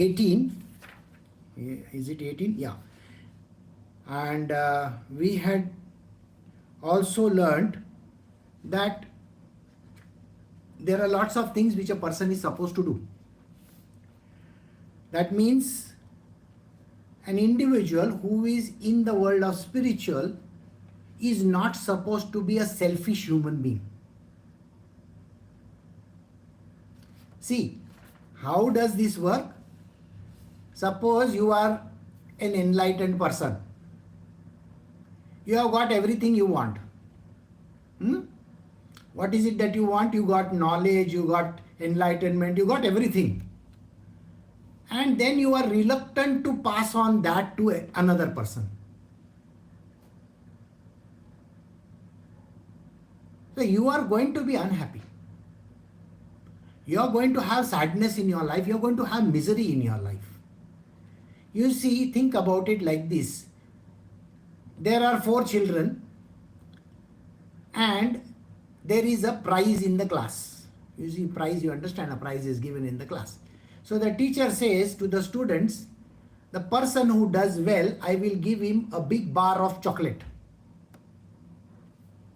18. Is it 18? Yeah. And we had also learned that there are lots of things which a person is supposed to do. That means an individual who is in the world of spiritual is not supposed to be a selfish human being. See, how does this work? Suppose you are an enlightened person. You have got everything you want. What is it that you want? You got knowledge, you got enlightenment, you got everything. And then you are reluctant to pass on that to another person. So you are going to be unhappy. You are going to have sadness in your life. You are going to have misery in your life. You see, think about it like this. There are 4 children and there is a prize in the class. You see, prize, you understand, a prize is given in the class. So the teacher says to the students, the person who does well, I will give him a big bar of chocolate.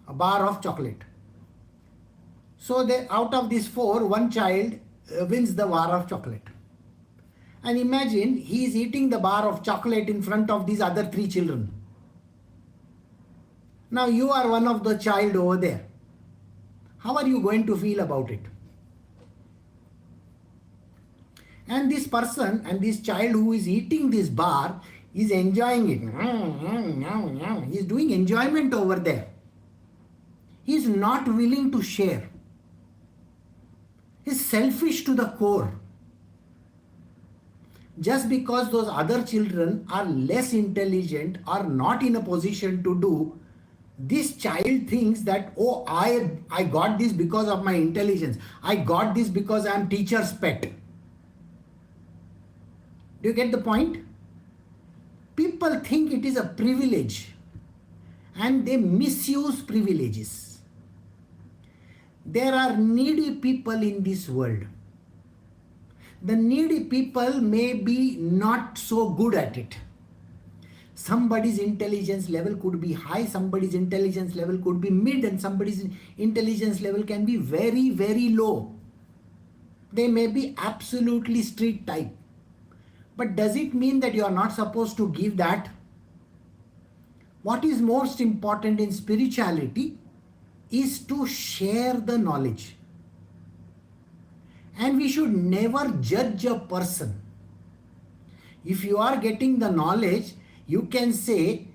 A bar of chocolate. So out of these 4, one child wins the bar of chocolate. And imagine he is eating the bar of chocolate in front of these other 3 children. Now you are one of the child over there. How are you going to feel about it? And this person and this child who is eating this bar is enjoying it. He is doing enjoyment over there. He is not willing to share. He is selfish to the core. Just because those other children are less intelligent or not in a position to do, this child thinks that, oh, I got this because of my intelligence. I got this because I am teacher's pet. Do you get the point? People think it is a privilege and they misuse privileges. There are needy people in this world. The needy people may be not so good at it. Somebody's intelligence level could be high, somebody's intelligence level could be mid, and somebody's intelligence level can be very, very low. They may be absolutely street type. But does it mean that you are not supposed to give that? What is most important in spirituality is to share the knowledge. And we should never judge a person. If you are getting the knowledge, you can say,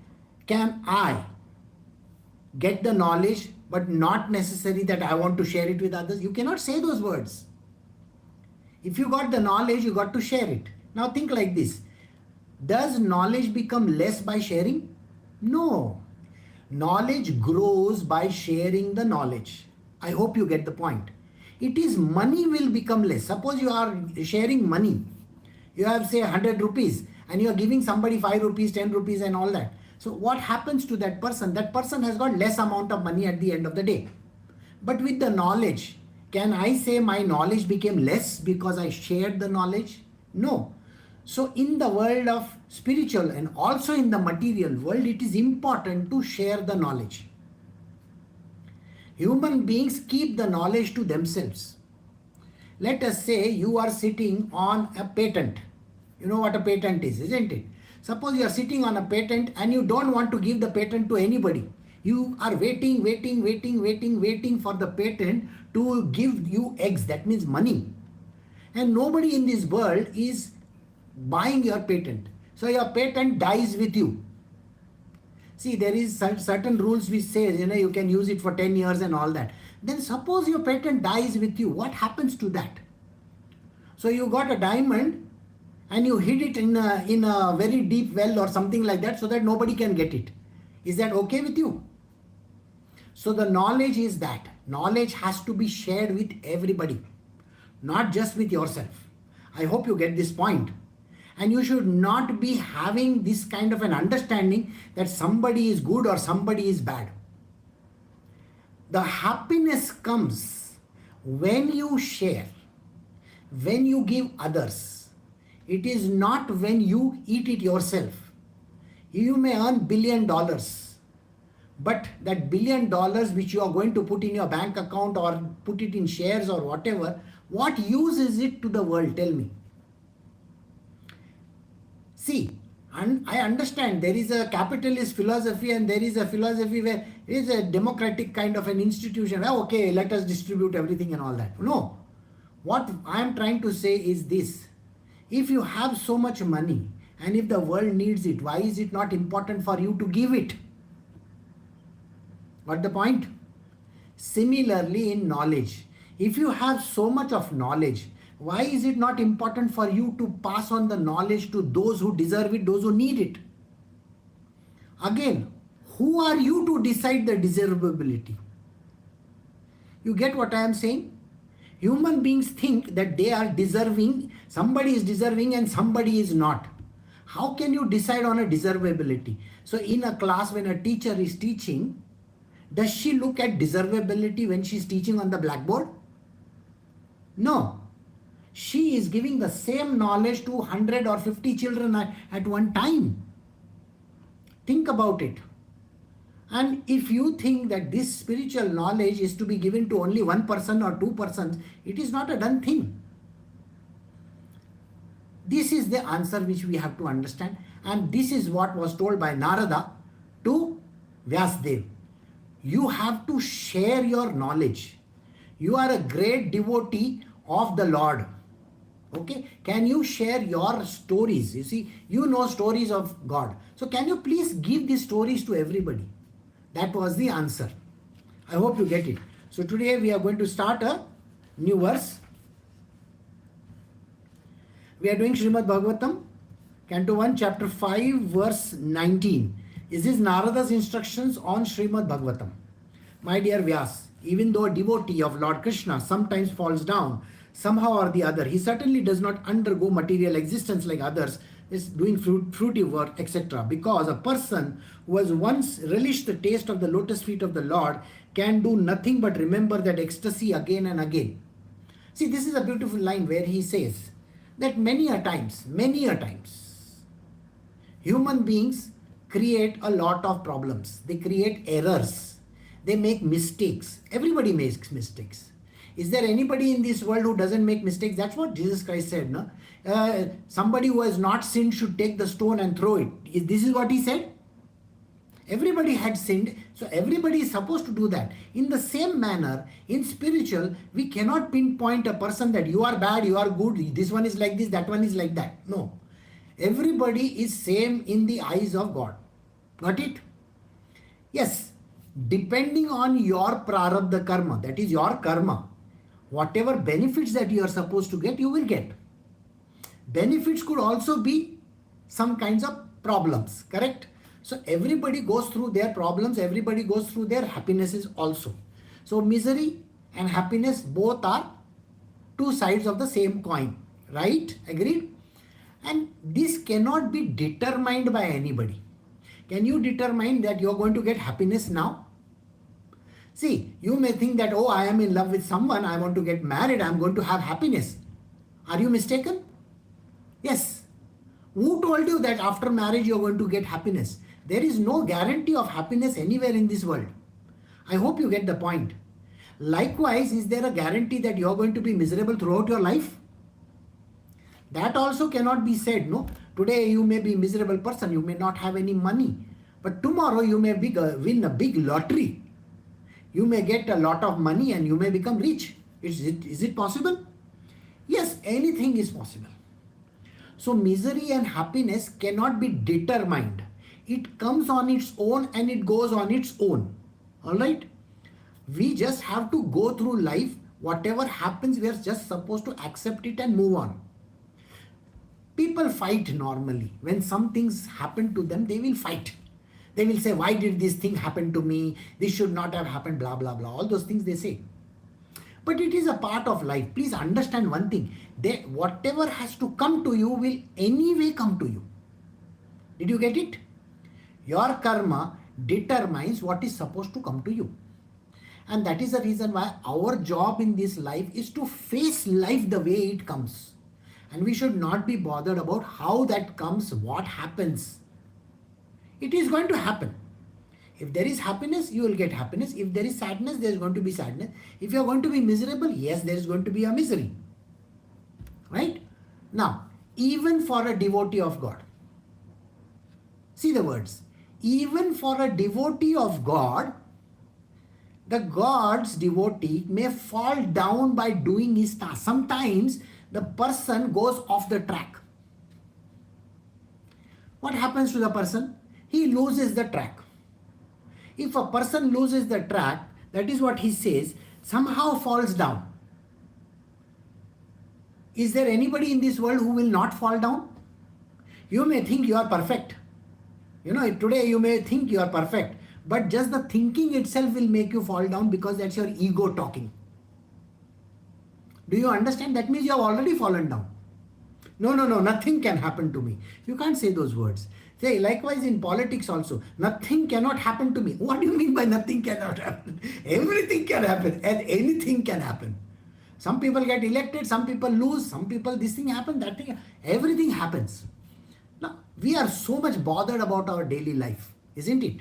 can I get the knowledge, but not necessary that I want to share it with others? You cannot say those words. If you got the knowledge, you got to share it. Now think like this. Does knowledge become less by sharing? No. Knowledge grows by sharing the knowledge. I hope you get the point. It is money will become less. Suppose you are sharing money. You have say 100 rupees and you are giving somebody 5 rupees, 10 rupees and all that. So what happens to that person? That person has got less amount of money at the end of the day. But with the knowledge, can I say my knowledge became less because I shared the knowledge? No. So in the world of spiritual and also in the material world, it is important to share the knowledge. Human beings keep the knowledge to themselves. Let us say you are sitting on a patent. You know what a patent is, isn't it? Suppose you are sitting on a patent and you don't want to give the patent to anybody. You are waiting for the patent to give you eggs, that means money. And nobody in this world is buying your patent. So your patent dies with you. See, there is certain rules which says, you can use it for 10 years and all that. Then suppose your patent dies with you, what happens to that? So you got a diamond and you hid it in a very deep well or something like that so that nobody can get it. Is that okay with you? So the knowledge is that. Knowledge has to be shared with everybody, not just with yourself. I hope you get this point. And you should not be having this kind of an understanding that somebody is good or somebody is bad. The happiness comes when you share, when you give others. It is not when you eat it yourself. You may earn $1 billion, but that $1 billion which you are going to put in your bank account or put it in shares or whatever, what use is it to the world? Tell me. See, and I understand there is a capitalist philosophy and there is a philosophy where it is a democratic kind of an institution. Okay, let us distribute everything and all that. No. What I am trying to say is this. If you have so much money and if the world needs it, why is it not important for you to give it? Got the point? Similarly, in knowledge, if you have so much of knowledge, why is it not important for you to pass on the knowledge to those who deserve it, those who need it? Again, who are you to decide the desirability? You get what I am saying? Human beings think that they are deserving, somebody is deserving and somebody is not. How can you decide on a desirability? So in a class when a teacher is teaching, does she look at desirability when she is teaching on the blackboard? No. She is giving the same knowledge to 100 or 50 children at one time. Think about it. And if you think that this spiritual knowledge is to be given to only one person or two persons, it is not a done thing. This is the answer which we have to understand. And this is what was told by Narada to Vyasdev. You have to share your knowledge. You are a great devotee of the Lord. Okay, can you share your stories? You see, you know stories of God. So can you please give these stories to everybody? That was the answer. I hope you get it. So today we are going to start a new verse. We are doing Srimad Bhagavatam, Canto 1, Chapter 5, verse 19. Is this Narada's instructions on Srimad Bhagavatam? My dear Vyas, even though a devotee of Lord Krishna sometimes falls down, somehow or the other, he certainly does not undergo material existence like others, is doing fruity work, etc. Because a person who has once relished the taste of the lotus feet of the Lord can do nothing but remember that ecstasy again and again. See, this is a beautiful line where he says that many a times, human beings create a lot of problems. They create errors. They make mistakes. Everybody makes mistakes. Is there anybody in this world who doesn't make mistakes? That's what Jesus Christ said. No? Somebody who has not sinned should take the stone and throw it. This is what he said. Everybody had sinned. So everybody is supposed to do that. In the same manner, in spiritual, we cannot pinpoint a person that you are bad, you are good, this one is like this, that one is like that. No. Everybody is same in the eyes of God. Got it? Yes. Depending on your prarabdha karma, that is your karma, whatever benefits that you are supposed to get, you will get. Benefits could also be some kinds of problems, correct? So everybody goes through their problems, everybody goes through their happinesses also. So misery and happiness both are two sides of the same coin, right? Agreed? And this cannot be determined by anybody. Can you determine that you are going to get happiness now? See, you may think that, oh, I am in love with someone, I want to get married, I am going to have happiness. Are you mistaken? Yes. Who told you that after marriage you are going to get happiness? There is no guarantee of happiness anywhere in this world. I hope you get the point. Likewise, is there a guarantee that you are going to be miserable throughout your life? That also cannot be said, no? Today you may be a miserable person, you may not have any money. But tomorrow you may win a big lottery. You may get a lot of money and you may become rich. Is it possible? Yes, anything is possible. So misery and happiness cannot be determined. It comes on its own and it goes on its own. Alright? We just have to go through life. Whatever happens, we are just supposed to accept it and move on. People fight normally. When some things happen to them, they will fight. They will say, why did this thing happen to me? This should not have happened, blah, blah, blah. All those things they say. But it is a part of life. Please understand one thing. Whatever has to come to you will anyway come to you. Did you get it? Your karma determines what is supposed to come to you. And that is the reason why our job in this life is to face life the way it comes. And we should not be bothered about how that comes, what happens. It is going to happen. If there is happiness, you will get happiness. If there is sadness, there is going to be sadness. If you are going to be miserable, yes, there is going to be a misery. Right? Now, even for a devotee of God, see the words, even for a devotee of God, the God's devotee may fall down by doing his task. Sometimes the person goes off the track. What happens to the person? He loses the track. If a person loses the track, that is what he says, somehow falls down. Is there anybody in this world who will not fall down? You may think you are perfect. Today you may think you are perfect, but just the thinking itself will make you fall down because that's your ego talking. Do you understand? That means you have already fallen down. No, nothing can happen to me. You can't say those words. Say, likewise in politics also, nothing cannot happen to me. What do you mean by nothing cannot happen? Everything can happen and anything can happen. Some people get elected, some people lose, some people this thing happens, that thing, everything happens. Now, we are so much bothered about our daily life, isn't it?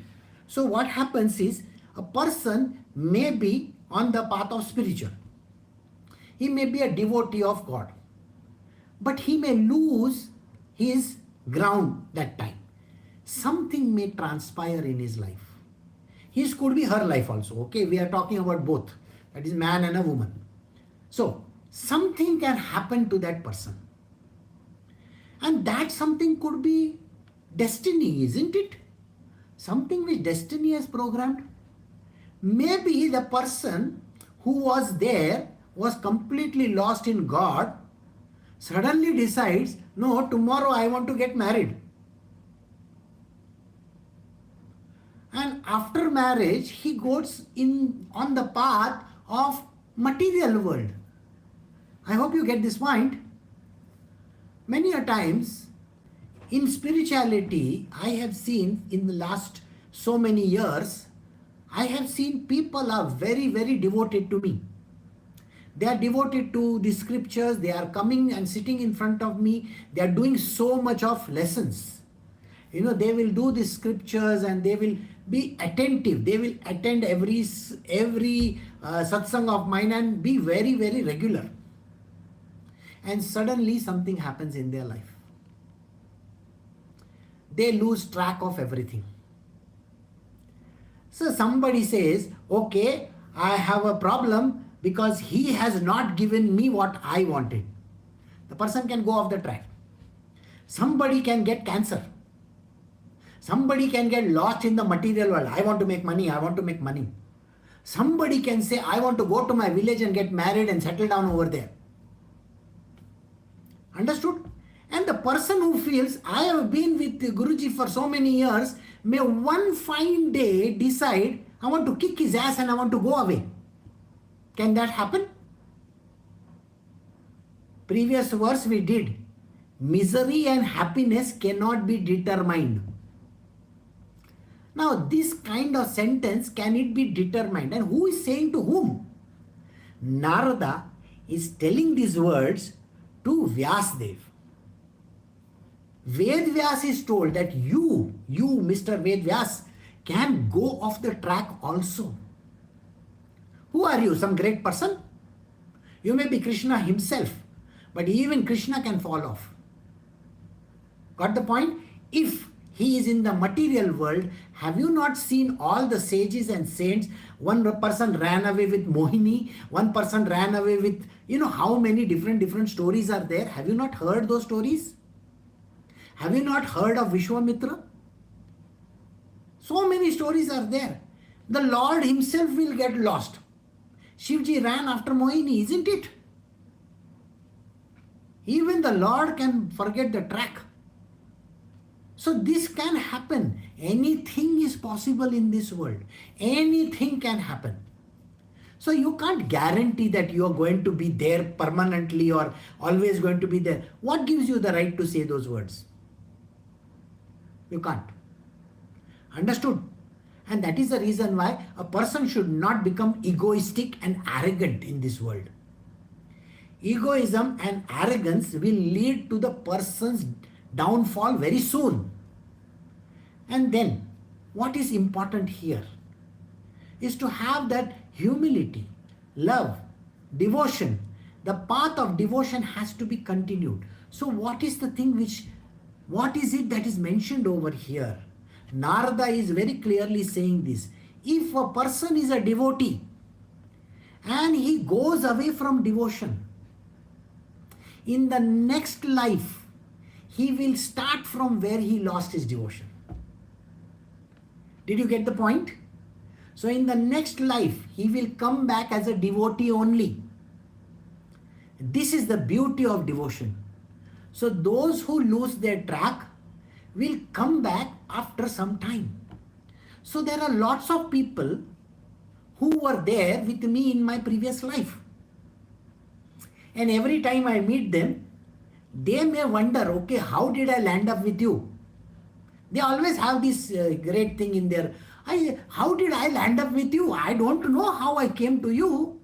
So what happens is, a person may be on the path of spiritual. He may be a devotee of God. But he may lose his ground that time. Something may transpire in his life. His could be her life also. Okay, we are talking about both. That is man and a woman. So, something can happen to that person. And that something could be destiny, isn't it? Something which destiny has programmed. Maybe the person who was there was completely lost in God, suddenly decides, no, tomorrow I want to get married. And after marriage, he goes on the path of material world. I hope you get this point. Many a times in spirituality, I have seen in the last so many years, I have seen people are very, very devoted to me. They are devoted to the scriptures. They are coming and sitting in front of me. They are doing so much of lessons. They will do the scriptures and they will be attentive. They will attend every satsang of mine and be very, very regular. And suddenly something happens in their life. They lose track of everything. So somebody says, okay, I have a problem because he has not given me what I wanted. The person can go off the track. Somebody can get cancer. Somebody can get lost in the material world. I want to make money. I want to make money. Somebody can say, I want to go to my village and get married and settle down over there. Understood? And the person who feels, I have been with Guruji for so many years, may one fine day decide, I want to kick his ass and I want to go away. Can that happen? Previous verse we did. Misery and happiness cannot be determined. Now this kind of sentence, can it be determined? And who is saying to whom? Narada is telling these words to Vyasdev. Vedvyas is told that you Mr. Vedvyas, can go off the track also. Who are you? Some great person? You may be Krishna himself, but even Krishna can fall off. Got the point? If he is in the material world, have you not seen all the sages and saints? One person ran away with Mohini, one person ran away with, how many different stories are there? Have you not heard those stories? Have you not heard of Vishwamitra? So many stories are there. The Lord himself will get lost. Shivji ran after Mohini, isn't it? Even the Lord can forget the track. So this can happen. Anything is possible in this world. Anything can happen. So you can't guarantee that you are going to be there permanently or always going to be there. What gives you the right to say those words? You can't. Understood? And that is the reason why a person should not become egoistic and arrogant in this world. Egoism and arrogance will lead to the person's downfall very soon. And then, what is important here is to have that humility, love, devotion. The path of devotion has to be continued. So, what is the thing what is it that is mentioned over here? Narada is very clearly saying this. If a person is a devotee and he goes away from devotion, in the next life, he will start from where he lost his devotion. Did you get the point? So in the next life, he will come back as a devotee only. This is the beauty of devotion. So those who lose their track will come back after some time. So there are lots of people who were there with me in my previous life. And every time I meet them, they may wonder, okay, how did I land up with you? They always have this great thing in their, how did I land up with you? I don't know how I came to you.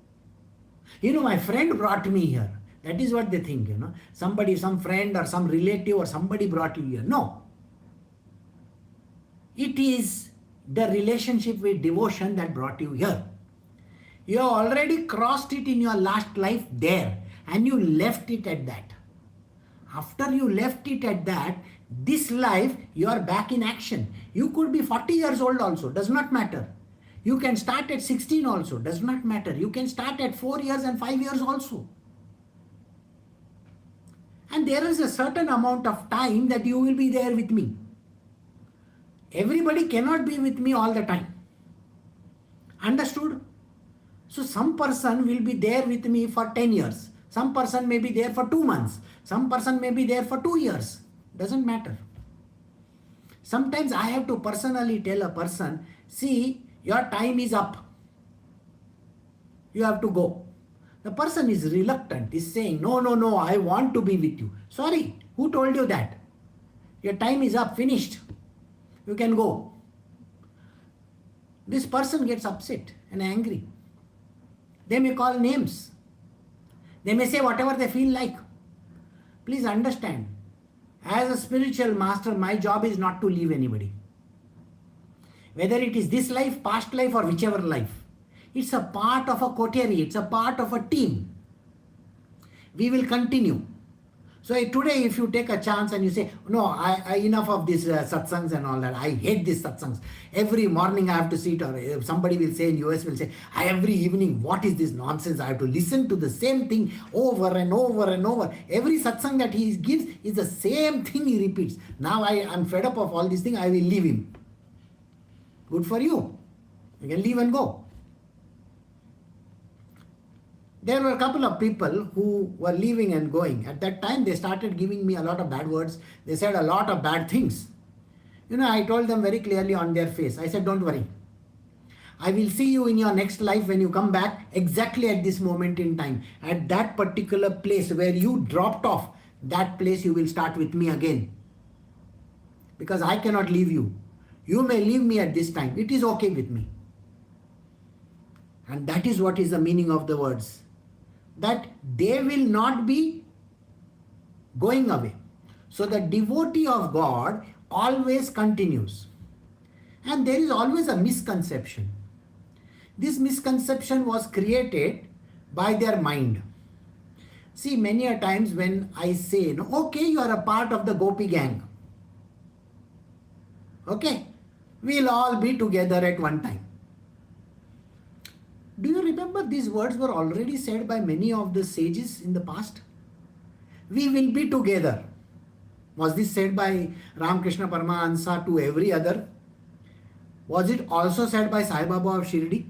My friend brought me here. That is what they think, Somebody, some friend or some relative or somebody brought you here. No. It is the relationship with devotion that brought you here. You have already crossed it in your last life there and you left it at that. After you left it at that, this life you are back in action. You could be 40 years old also, does not matter. You can start at 16 also, does not matter. You can start at 4 years and 5 years also. And there is a certain amount of time that you will be there with me. Everybody cannot be with me all the time. Understood? So some person will be there with me for 10 years. Some person may be there for 2 months. Some person may be there for 2 years. Doesn't matter. Sometimes I have to personally tell a person, see, your time is up. You have to go. The person is reluctant, is saying, no, I want to be with you. Sorry, who told you that? Your time is up, finished. You can go. This person gets upset and angry. They may call names. They may say whatever they feel like. Please understand, as a spiritual master, my job is not to leave anybody. Whether it is this life, past life, or whichever life. It's a part of a coterie. It's a part of a team. We will continue. So today, if you take a chance and you say, no, I enough of these satsangs and all that. I hate these satsangs. Every morning I have to sit, or somebody will say in US will say, every evening, what is this nonsense? I have to listen to the same thing over and over and over. Every satsang that he gives is the same thing he repeats. Now I am fed up of all these things. I will leave him. Good for you. You can leave and go. There were a couple of people who were leaving and going. At that time, they started giving me a lot of bad words. They said a lot of bad things. I told them very clearly on their face. I said, don't worry. I will see you in your next life when you come back exactly at this moment in time. At that particular place where you dropped off, that place you will start with me again. Because I cannot leave you. You may leave me at this time. It is okay with me. And that is what is the meaning of the words. That they will not be going away. So the devotee of God always continues. And there is always a misconception. This misconception was created by their mind. See, many a times when I say, okay, you are a part of the Gopi gang. Okay, we'll all be together at one time. Do you remember these words were already said by many of the sages in the past? We will be together. Was this said by Ramakrishna Paramahansa to every other? Was it also said by Sai Baba of Shirdi?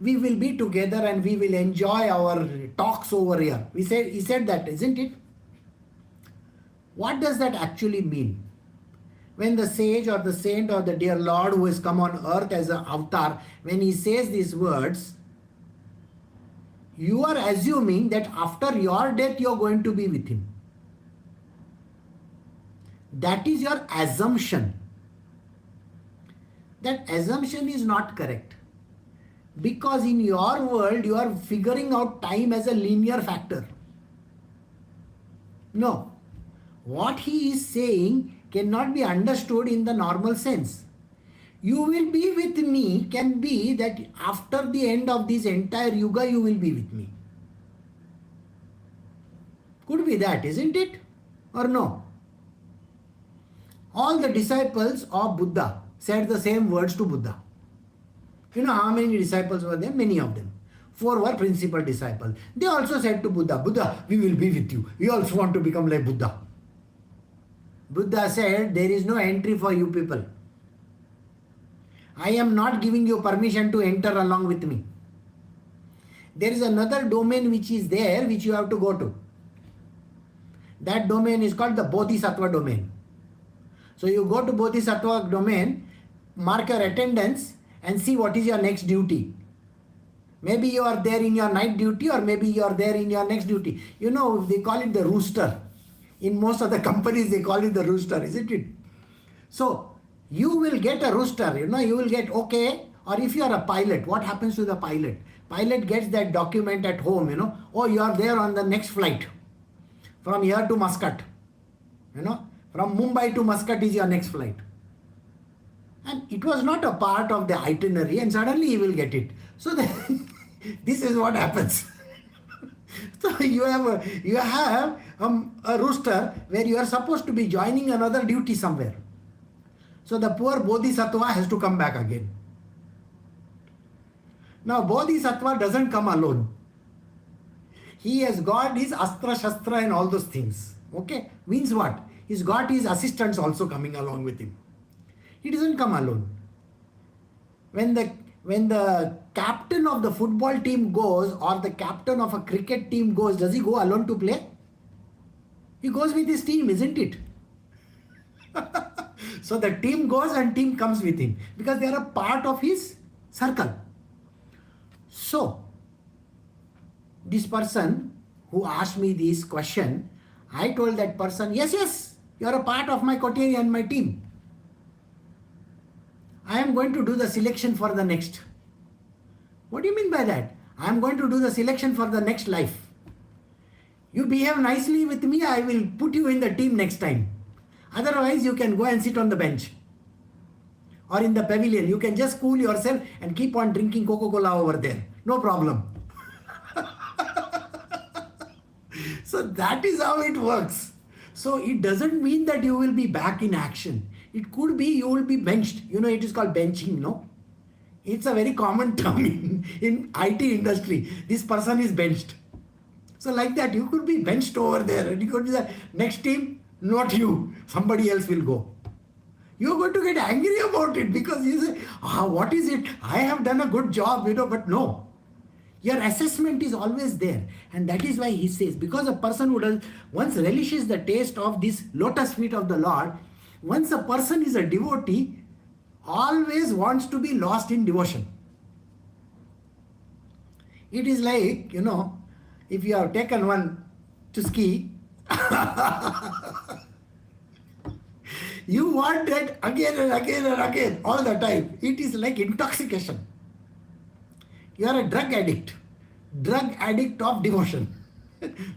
We will be together and we will enjoy our talks over here. He said that, isn't it? What does that actually mean? When the sage or the saint or the dear Lord who has come on earth as an avatar, when he says these words, you are assuming that after your death you are going to be with him. That is your assumption. That assumption is not correct. Because in your world, you are figuring out time as a linear factor. No. What he is saying cannot be understood in the normal sense. You will be with me can be that after the end of this entire yuga, you will be with me. Could be that, isn't it? Or no? All the disciples of Buddha said the same words to Buddha. You know how many disciples were there? Many of them. 4 were principal disciples. They also said to Buddha, Buddha, we will be with you. We also want to become like Buddha. Buddha said, there is no entry for you people. I am not giving you permission to enter along with me. There is another domain which is there which you have to go to. That domain is called the Bodhisattva domain. So you go to Bodhisattva domain, mark your attendance and see what is your next duty. Maybe you are there in your night duty or maybe you are there in your next duty. You know, they call it the rooster. In most of the companies they call it the rooster, isn't it? So you will get a rooster, you will get okay. Or if you are a pilot, what happens to the pilot? Pilot gets that document at home, oh, you are there on the next flight. From here to Muscat. From Mumbai to Muscat is your next flight. And it was not a part of the itinerary and suddenly he will get it. So then, this is what happens. So you have a rooster where you are supposed to be joining another duty somewhere. So the poor Bodhisattva has to come back again. Now Bodhisattva doesn't come alone. He has got his Astra Shastra and all those things. Okay? Means what? He's got his assistants also coming along with him. He doesn't come alone. When the captain of the football team goes or the captain of a cricket team goes, does he go alone to play? He goes with his team, isn't it? So the team goes and team comes with him because they are a part of his circle. So this person who asked me this question, I told that person, yes, you are a part of my coterie and my team. I am going to do the selection for the next. What do you mean by that? I am going to do the selection for the next life. You behave nicely with me, I will put you in the team next time. Otherwise, you can go and sit on the bench. Or in the pavilion. You can just cool yourself and keep on drinking Coca-Cola over there. No problem. So that is how it works. So it doesn't mean that you will be back in action. It could be you will be benched. It is called benching, no? It's a very common term in IT industry. This person is benched. So like that, you could be benched over there. And you could be the next team, not you. Somebody else will go. You're going to get angry about it because you say, what is it? I have done a good job, but no. Your assessment is always there. And that is why he says, because a person who once relishes the taste of this lotus feet of the Lord, once a person is a devotee, always wants to be lost in devotion. It is like, if you have taken one to ski, you want that again and again and again, all the time. It is like intoxication. You are a drug addict of devotion.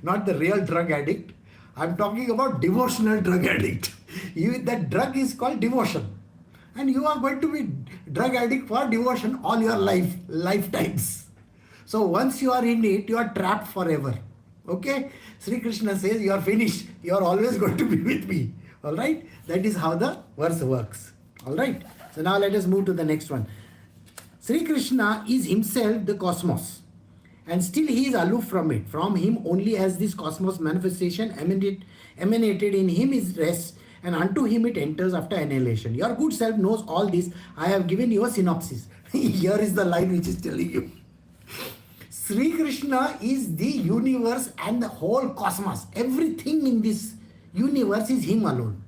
Not the real drug addict. I am talking about devotional drug addict. That drug is called devotion. And you are going to be drug addict for devotion all your lifetimes. So once you are in it, you are trapped forever. Okay? Shri Krishna says, you are finished. You are always going to be with me. Alright? That is how the verse works. Alright? So now let us move to the next one. Shri Krishna is himself the cosmos. And still he is aloof from it. From him only has this cosmos manifestation emanated in him is rest. And unto him it enters after annihilation. Your good self knows all this. I have given you a synopsis. Here is the line which is telling you. Sri Krishna is the universe and the whole cosmos. Everything in this universe is him alone.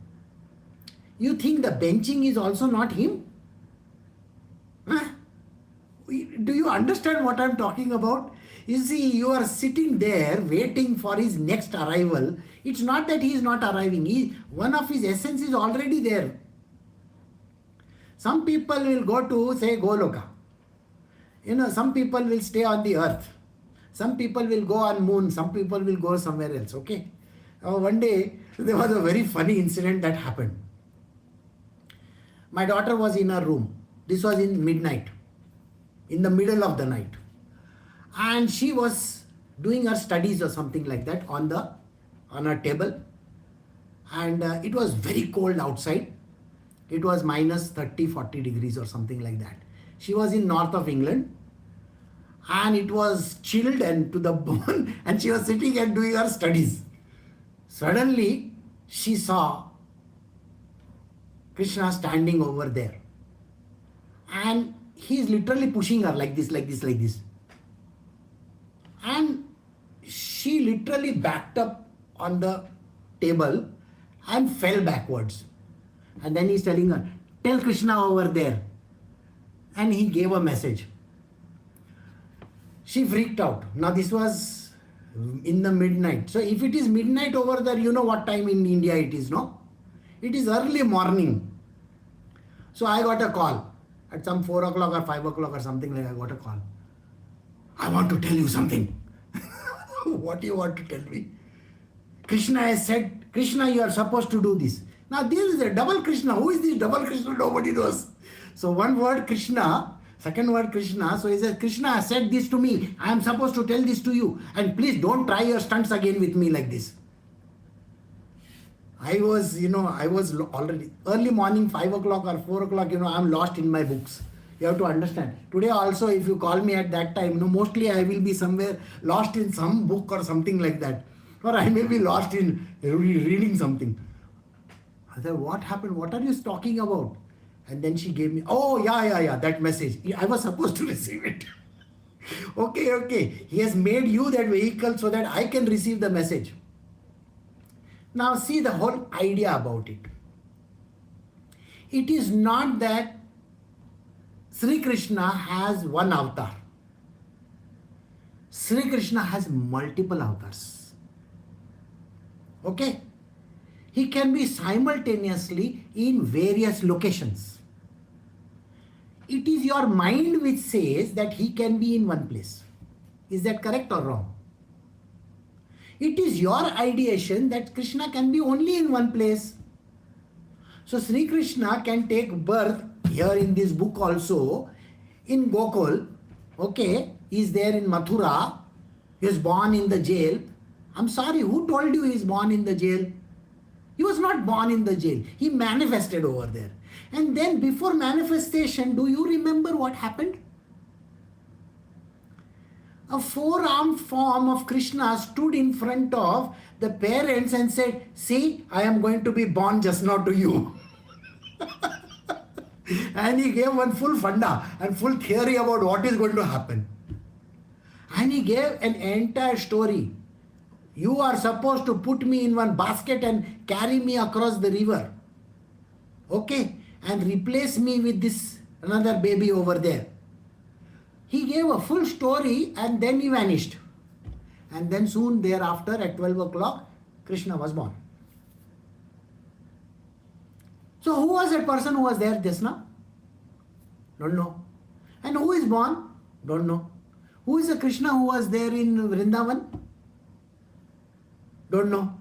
You think the benching is also not him? Huh? Do you understand what I am talking about? You see, you are sitting there waiting for his next arrival. It's not that he is not arriving. One of his essence is already there. Some people will go to, say, Goloka. Some people will stay on the earth. Some people will go on moon. Some people will go somewhere else. Okay. One day, there was a very funny incident that happened. My daughter was in her room. This was in midnight, in the middle of the night. And she was doing her studies or something like that on her table. And it was very cold outside. It was minus 30, 40 degrees or something like that. She was in north of England. And it was chilled and to the bone. And she was sitting and doing her studies. Suddenly, she saw Krishna standing over there. And he is literally pushing her like this, like this, like this. And she literally backed up on the table and fell backwards. And then he's telling her, tell Krishna over there. And he gave a message. She freaked out. Now this was in the midnight. So if it is midnight over there, you know what time in India it is, no? It is early morning. So I got a call at some 4 o'clock or 5 o'clock or something like that. I got a call. I want to tell you something. What do you want to tell me? Krishna has said, Krishna, you are supposed to do this. Now this is a double Krishna. Who is this double Krishna? Nobody knows. So one word Krishna, second word Krishna. So he says, Krishna has said this to me. I am supposed to tell this to you. And please don't try your stunts again with me like this. I was already early morning, 5 o'clock or 4 o'clock, I'm lost in my books. You have to understand. Today also, if you call me at that time, mostly I will be somewhere lost in some book or something like that. Or I may be lost in reading something. I said, what happened? What are you talking about? And then she gave me, oh, yeah, that message. I was supposed to receive it. Okay. He has made you that vehicle so that I can receive the message. Now see the whole idea about it. It is not that Sri Krishna has one avatar. Sri Krishna has multiple avatars. Okay? He can be simultaneously in various locations. It is your mind which says that he can be in one place. Is that correct or wrong? It is your ideation that Krishna can be only in one place. So Sri Krishna can take birth here in this book also in Gokul. Okay, he is there in Mathura. He was born in the jail. I'm sorry, who told you he is born in the jail? He was not born in the jail. He manifested over there. And then before manifestation, do you remember what happened? A four-armed form of Krishna stood in front of the parents and said, see, I am going to be born just now to you. And he gave one full funda and full theory about what is going to happen. And he gave an entire story. You are supposed to put me in one basket and carry me across the river. Okay? And replace me with this another baby over there. He gave a full story and then he vanished. And then soon thereafter at 12 o'clock, Krishna was born. So who was that person who was there just now? Don't know. And who is born? Don't know. Who is the Krishna who was there in Vrindavan? Don't know.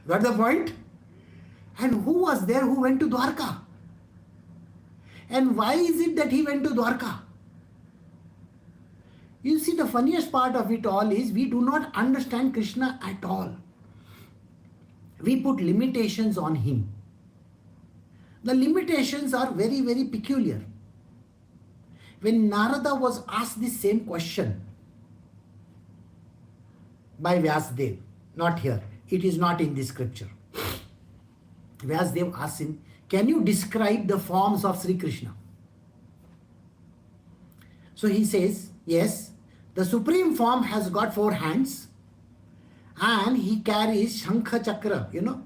Got the point? And who was there who went to Dwarka? And why is it that he went to Dwarka? You see, the funniest part of it all is we do not understand Krishna at all. We put limitations on him. The limitations are very, very peculiar. When Narada was asked the same question by Vyasadeva, not here, it is not in this scripture. Vyasadeva asked him, can you describe the forms of Sri Krishna? So he says, yes, the supreme form has got 4 hands and he carries Shankha Chakra, you know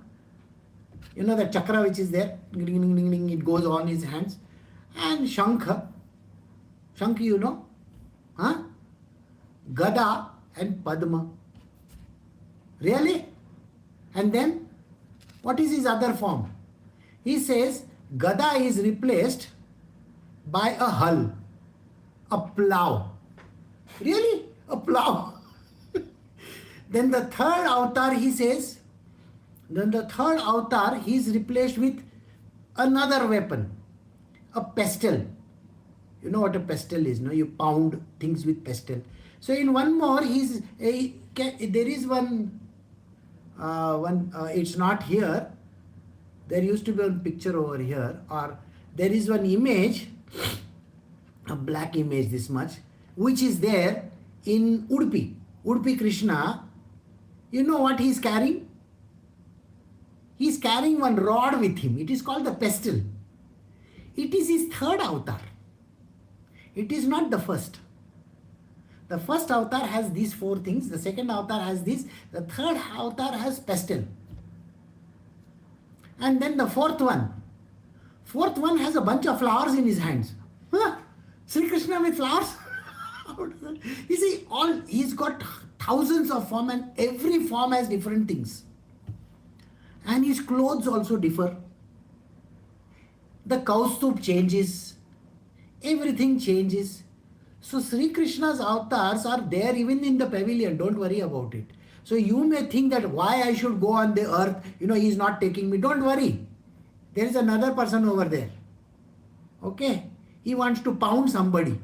that chakra which is there, it goes on his hands, and Shankha, you know, Gada and Padma. Really? And then, what is his other form? He says, Gada is replaced by a hull. a plow. Really? A plow. Then the third avatar, he says, he is replaced with another weapon, a pestle. You know what a pestle is, no? You pound things with pestle. So in one more, there is one, it's not here. There used to be one picture over here, or there is one image, a black image this much, which is there in Udupi. Udupi Krishna, you know what he is carrying? He is carrying one rod with him. It is called the pestle. It is his third avatar. It is not the first. The first avatar has these four things. The second avatar has this. The third avatar has pestle. And then the fourth one. Fourth one has a bunch of flowers in his hands. Huh? Sri Krishna with flowers? You see, he's got thousands of forms, and every form has different things. And his clothes also differ. The kaustubh changes. Everything changes. So Sri Krishna's avatars are there even in the pavilion. Don't worry about it. So you may think that why I should go on the earth, he's not taking me. Don't worry. There is another person over there. Okay? He wants to pound somebody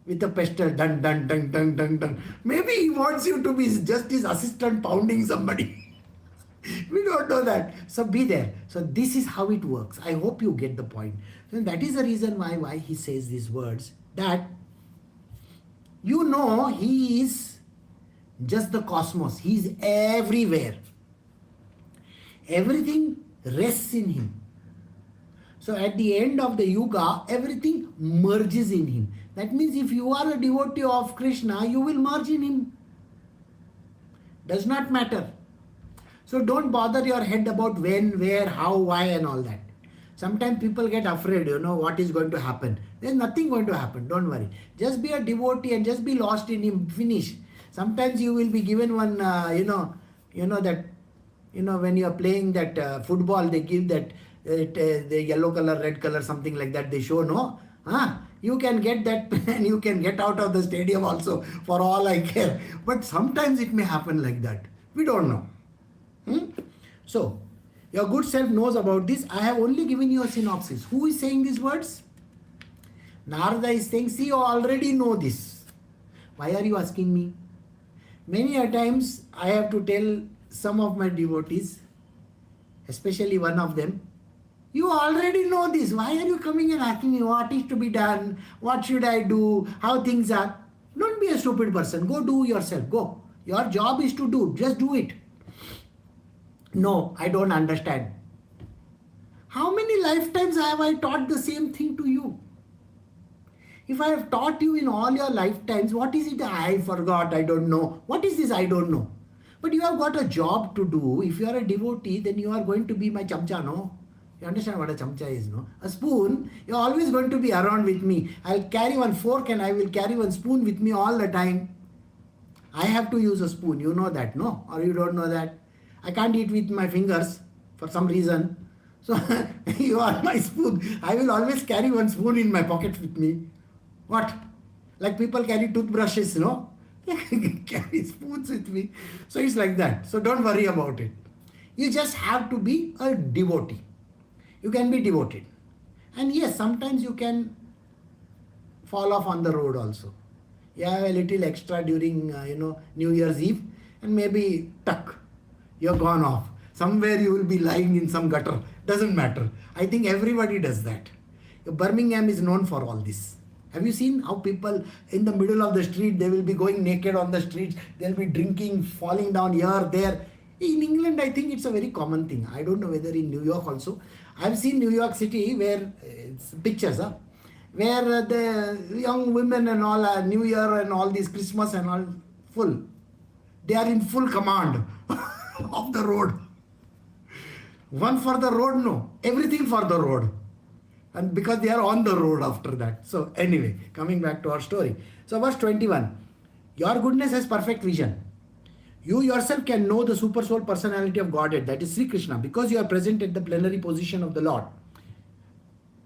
with a pestle. Dun, dun, dun, dun, dun, dun. Maybe he wants you to be just his assistant pounding somebody. We don't know that. So be there. So this is how it works. I hope you get the point. So that is the reason why he says these words. That he is just the cosmos. He is everywhere. Everything rests in him. So at the end of the yuga, everything merges in him. That means if you are a devotee of Krishna, you will merge in him. Does not matter. So don't bother your head about when, where, how, why and all that. Sometimes people get afraid, what is going to happen. There's nothing going to happen. Don't worry. Just be a devotee and just be lost in him. Finish. Sometimes you will be given one, that, when you are playing that football, they give that the yellow color, red color, something like that. They show, no? You can get that and you can get out of the stadium also, for all I care. But sometimes it may happen like that. We don't know. So, your good self knows about this. I have only given you a synopsis. Who is saying these words? Narada is saying, see, you already know this. Why are you asking me? Many a times I have to tell some of my devotees, especially one of them, you already know this. Why are you coming and asking me what is to be done? What should I do? How things are? Don't be a stupid person. Go do yourself. Go. Your job is to do. Just do it. No, I don't understand. How many lifetimes have I taught the same thing to you? If I have taught you in all your lifetimes, what is it? I forgot, I don't know. What is this? I don't know. But you have got a job to do. If you are a devotee, then you are going to be my chamcha, no? You understand what a chamcha is, no? A spoon, you're always going to be around with me. I'll carry one fork and I will carry one spoon with me all the time. I have to use a spoon. You know that, no? Or you don't know that? I can't eat with my fingers for some reason. So you are my spoon. I will always carry one spoon in my pocket with me. What? Like people carry toothbrushes, no? Carry spoons with me. So it's like that. So don't worry about it. You just have to be a devotee. You can be devoted. And yes, sometimes you can fall off on the road also. You have a little extra during, New Year's Eve, and maybe tuck. You're gone off. Somewhere you will be lying in some gutter. Doesn't matter. I think everybody does that. Birmingham is known for all this. Have you seen how people in the middle of the street, they will be going naked on the streets. They'll be drinking, falling down here, there. In England, I think it's a very common thing. I don't know whether in New York also. I've seen New York City where, it's pictures, where the young women and all are New Year and all this Christmas and all full. They are in full command of the road. One for the road, no. Everything for the road. And because they are on the road after that. So anyway, coming back to our story. So verse 21. Your goodness has perfect vision. You yourself can know the super soul personality of Godhead, that is Sri Krishna, because you are present at the plenary position of the Lord.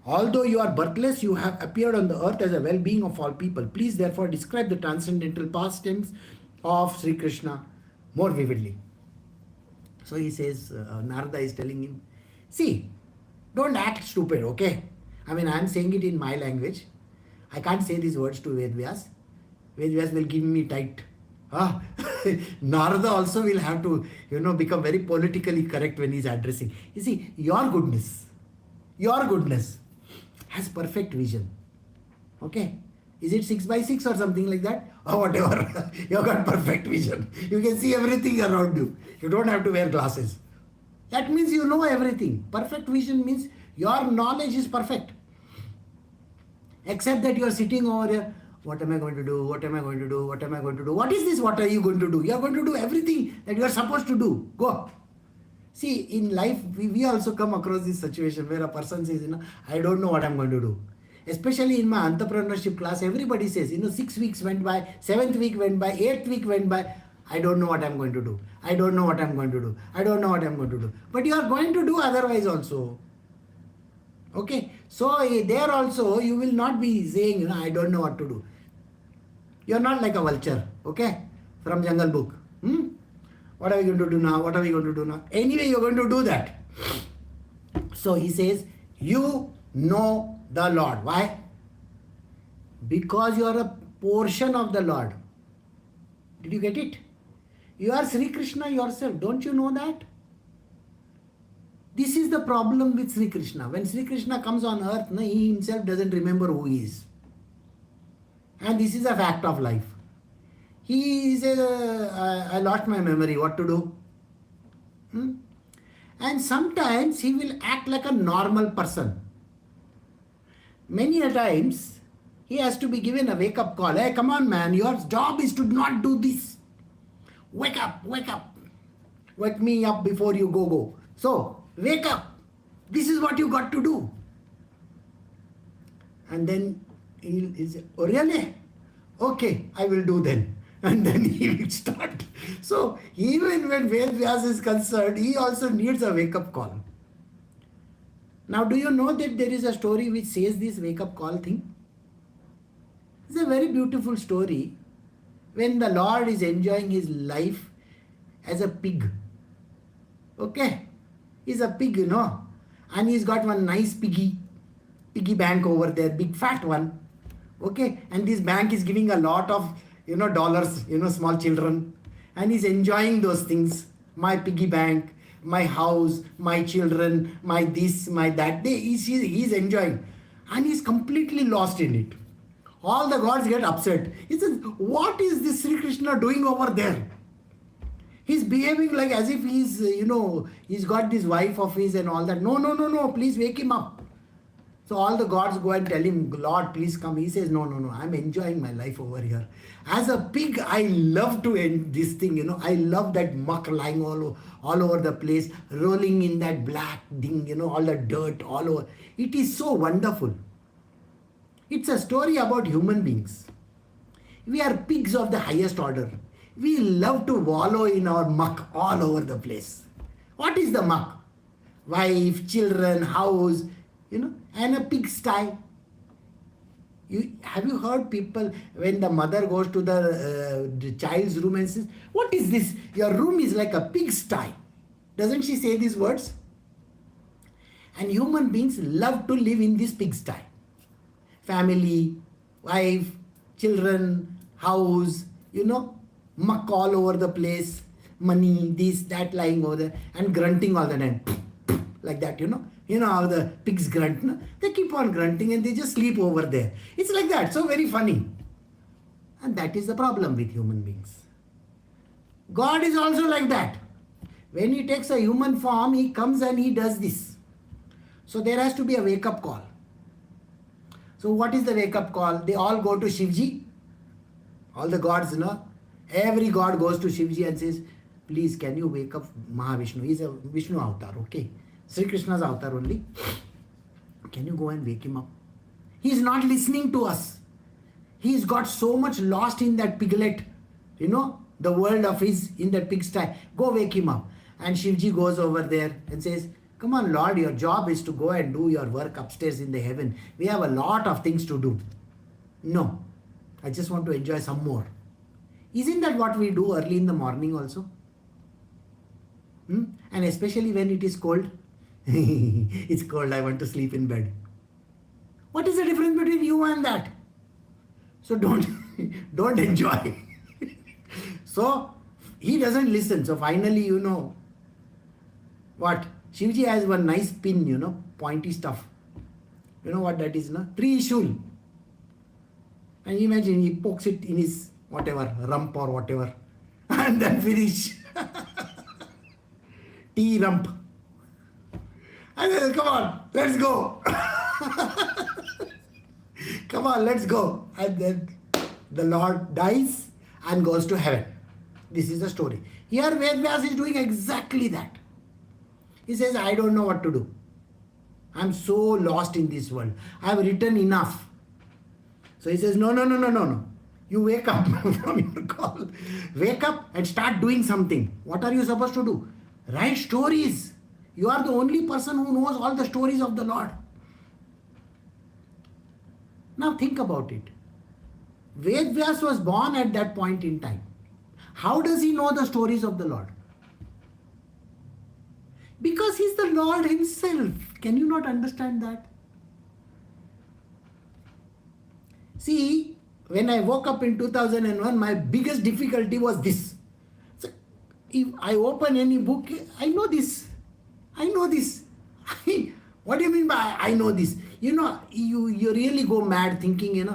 Although you are birthless, you have appeared on the earth as a well-being of all people. Please therefore describe the transcendental pastimes of Sri Krishna more vividly. So he says, Narada is telling him, see, don't act stupid, okay? I mean, I am saying it in my language. I can't say these words to Vedvyas. Vedvyas will give me tight. Ah, Narada also will have to, become very politically correct when he's addressing. You see, your goodness has perfect vision. Okay? Is it 6 by 6 or something like that? Or whatever. You've got perfect vision. You can see everything around you. You don't have to wear glasses. That means you know everything. Perfect vision means your knowledge is perfect. Except that you are sitting over here. What am I going to do? What am I going to do? What am I going to do? What is this? What are you going to do? You are going to do everything that you are supposed to do. Go. See, in life, we also come across this situation where a person says, I don't know what I'm going to do. Especially in my entrepreneurship class, everybody says, 6 weeks went by, 7th week went by, 8th week went by. I don't know what I'm going to do. I don't know what I'm going to do. I don't know what I'm going to do. But you are going to do otherwise also. Okay. So there also, you will not be saying, I don't know what to do. You're not like a vulture. Okay. From Jungle Book. What are we going to do now? What are we going to do now? Anyway, you're going to do that. So he says, you know the Lord. Why? Because you are a portion of the Lord. Did you get it? You are Sri Krishna yourself. Don't you know that? This is the problem with Sri Krishna. When Sri Krishna comes on earth, he himself doesn't remember who he is. And this is a fact of life. He says, I lost my memory, what to do? And sometimes he will act like a normal person. Many a times, he has to be given a wake-up call. Hey, come on man, your job is to not do this. Wake up, wake up. Wake me up before you go. So, wake up. This is what you got to do. And then he'll say, oh really? Okay, I will do then. And then he will start. So, even when Vedvyas is concerned, he also needs a wake-up call. Now, do you know that there is a story which says this wake-up call thing? It's a very beautiful story when the Lord is enjoying his life as a pig. Okay? He's a pig, and he's got one nice piggy bank over there, big fat one. Okay? And this bank is giving a lot of, dollars, small children. And he's enjoying those things. My piggy bank, my house, my children, my this, my that. He's enjoying. And he's completely lost in it. All the gods get upset. He says, what is this Sri Krishna doing over there? He's behaving like as if he's, he's got this wife of his and all that. No, please wake him up. So all the gods go and tell him, Lord, please come. He says, no, I'm enjoying my life over here. As a pig, I love to end this thing, I love that muck lying all over the place, rolling in that black thing, all the dirt all over. It is so wonderful. It's a story about human beings. We are pigs of the highest order. We love to wallow in our muck all over the place. What is the muck? Wife, children, house, and a pigsty. Have you heard people when the mother goes to the child's room and says, what is this? Your room is like a pigsty. Doesn't she say these words? And human beings love to live in this pigsty. Family, wife, children, house, muck all over the place, money, this, that lying over there, and grunting all the time. Like that, how the pigs grunt, no? They keep on grunting and they just sleep over there. It's like that, so very funny. And that is the problem with human beings. God is also like that. When he takes a human form, he comes and he does this. So there has to be a wake-up call. So what is the wake-up call? They all go to Shivji. All the gods, every god goes to Shivji and says, please, can you wake up Mahavishnu? He's a Vishnu avatar, okay? Sri Krishna's avatar only. Can you go and wake him up? He's not listening to us. He's got so much lost in that piglet, the world of his, in that pigsty. Go wake him up. And Shivji goes over there and says, Come on, Lord, your job is to go and do your work upstairs in the heaven. We have a lot of things to do. No, I just want to enjoy some more. Isn't that what we do early in the morning also? And especially when it is cold. It's cold, I want to sleep in bed. What is the difference between you and that? So don't enjoy. So he doesn't listen. So finally, what? Shivji has one nice pin, pointy stuff. You know what that is, no? Trishul. And imagine he pokes it in his whatever, rump or whatever. And then finish. Tea rump. And then, come on, let's go. Come on, let's go. And then the Lord dies and goes to heaven. This is the story. Here Vedvyas is doing exactly that. He says, I don't know what to do. I'm so lost in this world. I have written enough. So he says, no. You wake up from your call. Wake up and start doing something. What are you supposed to do? Write stories. You are the only person who knows all the stories of the Lord. Now think about it. Vedvyas was born at that point in time. How does he know the stories of the Lord? Because he's the Lord himself. Can you not understand that? See, when I woke up in 2001, my biggest difficulty was this. So if I open any book, I know this. What do you mean by I know this? You really go mad thinking,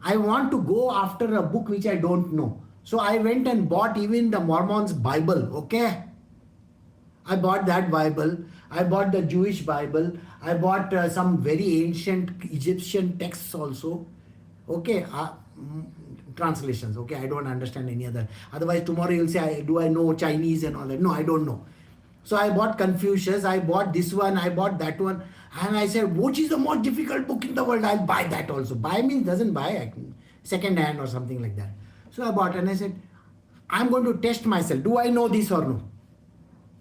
I want to go after a book which I don't know. So I went and bought even the Mormon's Bible, okay? I bought that Bible. I bought the Jewish Bible. I bought some very ancient Egyptian texts also. Okay, translations. Okay, I don't understand any other. Otherwise, tomorrow you'll say, do I know Chinese and all that? No, I don't know. So I bought Confucius. I bought this one. I bought that one. And I said, which is the most difficult book in the world? I'll buy that also. Buy means doesn't buy, second hand or something like that. So I bought and I said, I'm going to test myself. Do I know this or no?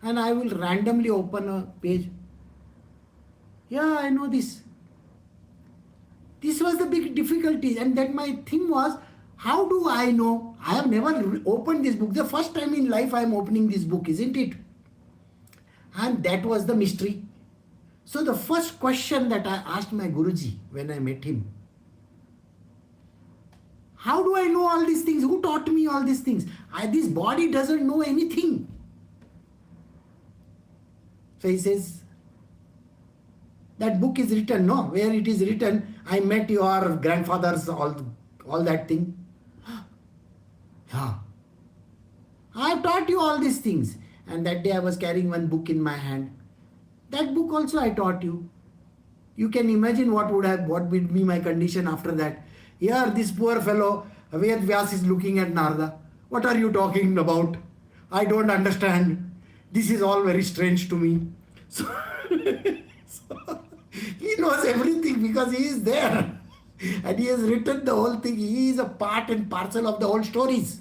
And I will randomly open a page. Yeah, I know this. This was the big difficulty. And that my thing was, how do I know? I have never opened this book. The first time in life I am opening this book, isn't it? And that was the mystery. So the first question that I asked my Guruji when I met him, how do I know all these things? Who taught me all these things? This body doesn't know anything. So he says, that book is written, no? Where it is written, I met your grandfathers, all that thing. Yeah. I have taught you all these things. And that day I was carrying one book in my hand. That book also I taught you. You can imagine what would be my condition after that. Here this poor fellow, Ved Vyas, is looking at Narada. What are you talking about? I don't understand. This is all very strange to me. So he knows everything because he is there. And he has written the whole thing. He is a part and parcel of the whole stories.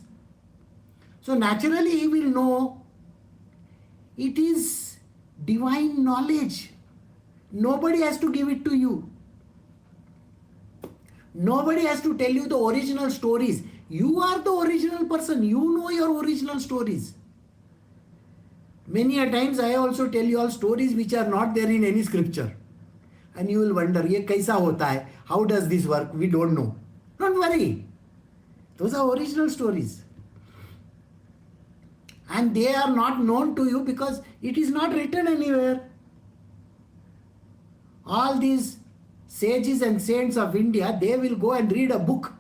So naturally he will know it is divine knowledge. Nobody has to give it to you. Nobody has to tell you the original stories. You are the original person. You know your original stories. Many a times I also tell you all stories which are not there in any scripture. And you will wonder, ye kaisa hota hai? How does this work? We don't know. Don't worry. Those are original stories. And they are not known to you because it is not written anywhere. All these sages and saints of India, they will go and read a book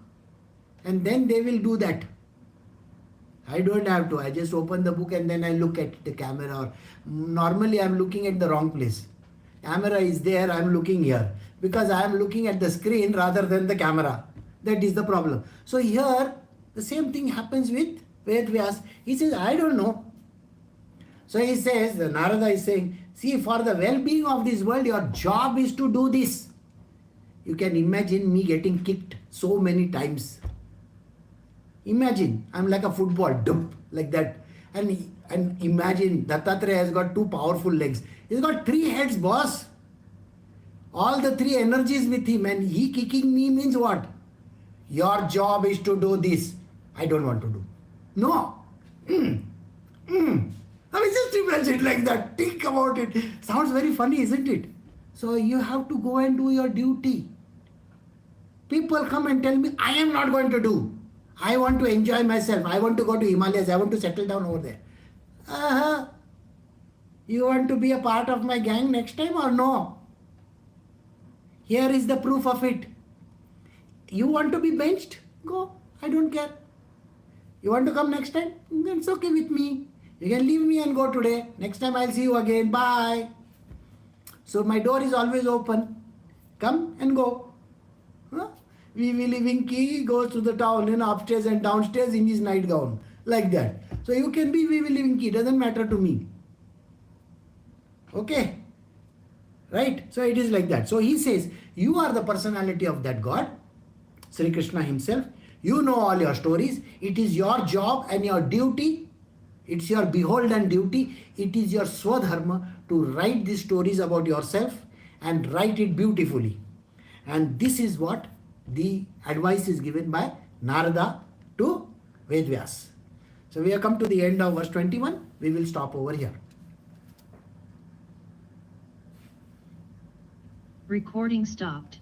and then they will do that. I don't have to. I just open the book and then I look at the camera. Or normally I am looking at the wrong place. Camera is there, I am looking here. Because I am looking at the screen rather than the camera. That is the problem. So here, the same thing happens with Vedvyas. He says, I don't know. So he says, the Narada is saying, see, for the well-being of this world, your job is to do this. You can imagine me getting kicked so many times. Imagine, I'm like a football, dump, like that. And And imagine, Dattatreya has got 2 powerful legs. He's got 3 heads, boss. All the 3 energies with him, and he kicking me means what? Your job is to do this. I don't want to do. No. I mean, just imagine like that. Think about it. Sounds very funny, isn't it? So you have to go and do your duty. People come and tell me, I am not going to do. I want to enjoy myself. I want to go to Himalayas. I want to settle down over there. You want to be a part of my gang next time or no? Here is the proof of it. You want to be benched? Go. I don't care. You want to come next time? Then it's okay with me. You can leave me and go today. Next time I'll see you again. Bye. So my door is always open. Come and go. Wee Winky goes to the town, upstairs and downstairs in his nightgown. Like that. So you can be Wee Winky. Doesn't matter to me. Okay. Right? So it is like that. So he says, you are the personality of that God, Sri Krishna himself. You know all your stories. It is your job and your duty. It's your beholden duty. It is your swadharma to write these stories about yourself and write it beautifully. And this is what the advice is given by Narada to Vedvyas. So we have come to the end of verse 21. We will stop over here. Recording stopped.